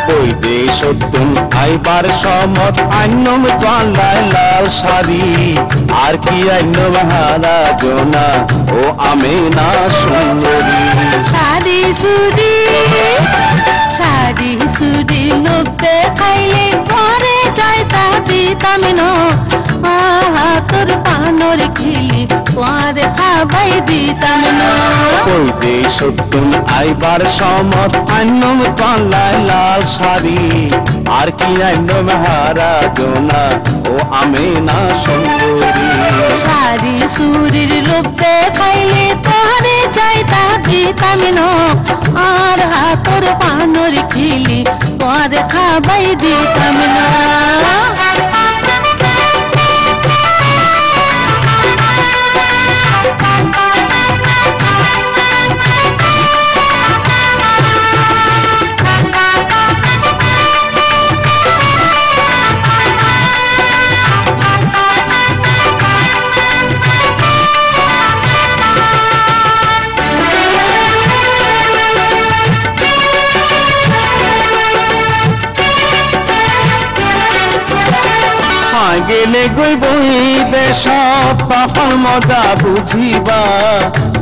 বৈদেশতুন আইবার সমত আইনম পাল্লায় লাল শাড়ি আর কি আইন মহারাজনা ও আমেনা সুন্দরী শাড়ি সুরি লোকতে খাইলে ঘরে যাইতা দিতাম না তোর পানর খিলি তোর খাবাই দিতাম না বৈদেশতুন আইবার সমত আইনম পাল্লায় লাল শাড়ি আর কি আইন মহারাজনা ও আমেনা সুন্দরী শাড়ি সুরির লোকতে খাইলে তোরে যাইতা দিতাম না আর হাতর পানর খিলি তোর খাবাই দিতাম না গেলে গই বৈদেশ তখন মজা বুঝিবা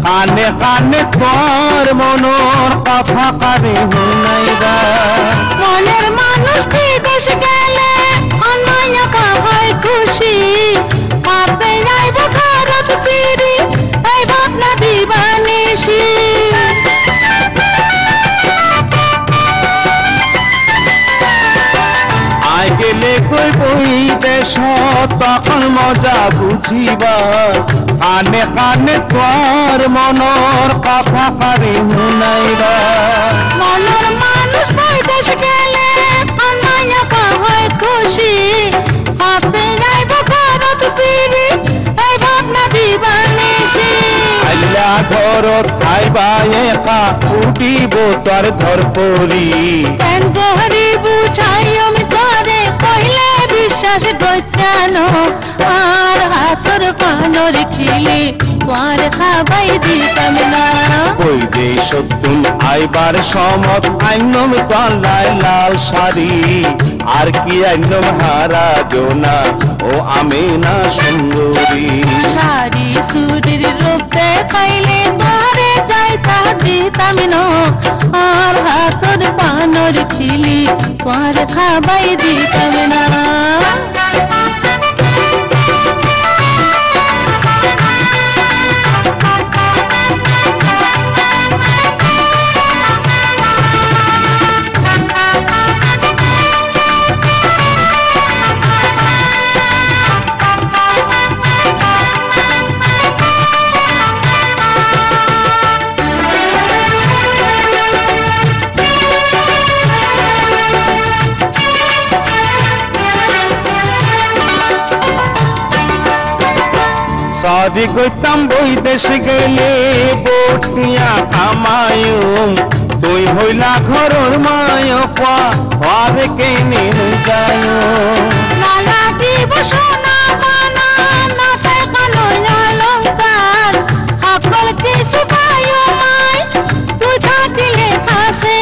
কানে কানে তোর মনোর কথা কানে শুনাইবা মনের মানুষ বিদেশ গেলে অন্যায় হয় খুশি ভাবতে যাইব ভারত ফিরি এই ভাবনা দিবানিসি আই গেলে গই বৈদেশ তখন মজা বুঝিবা কানে কানে তোর মনোর কথা কানে শুনাইবা মনের মানুষ বিদেশ গেলে অন্যায় হয় খুশি ভাবতে যাইব ভারত ফিরি এই ভাবনা দিবানিসি আল্লা ঘরত খাইবা একা উঠিব তোর ধরপরি কেন গহরি বুঝাই আমি তোরে কইলে বিশ্বাস করতানো আর হাতর পানর খিলি তোর খাবাই দিতাম না বৈদেশতুন আইবার সমত আইনম পাল্লায় লাল শাড়ি আর কি আইন মহারাজনা ও আমেনা সুন্দরী শাড়ি সুরির রূপে খাইলে তোরে যাইতা দিতাম না আর হাতর পানর খিলি তোর খাবাই দিতাম না সারি গইতাম বৈদেশ গেলে বটিয়া কামায়ুম তুই হইলা ঘরর মায় পার কেনে যায় লালা দিব সোনা বানা নাসে কানো অলঙ্কার সকল কিছু পায়ো মাই তুই থাকিলে কাছে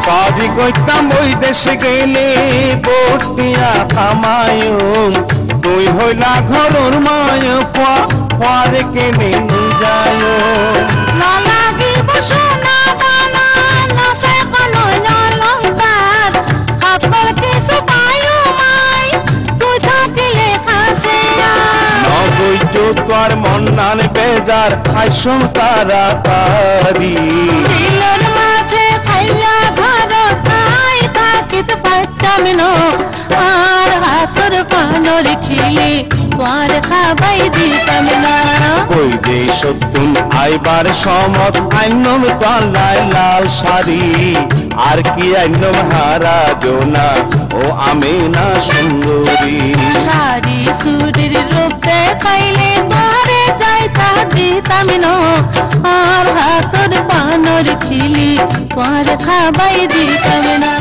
সারি গইতাম বৈদেশ গেলে বটিয়া কামায়ুম তুই হইলা ঘরর মায় পার কেনে যায় লালা দিব সোনা বানা নাসে কানো অলঙ্কার সকল কিছু পায়ো মাই তুই থাকিলে কাছে নগৈত তোর মন্নান বেজার আইসম তাড়াতাড়ি দিলর মাঝে খাইয়া ঘর খাই তাকিত পাইতাম না আর হাতর পানর খিলি তোর খাবাই দিতাম না বৈদেশতুন আইবার সমত আইনম পাল্লায় লাল শাড়ি আর কি আইন মহারাজনা ও আমেনা সুন্দরী শাড়ি সুরির রূপে খাইলে তোরে যাইতা দিতাম না আর হাতর পানর খিলি তোর খাবাই দিতাম না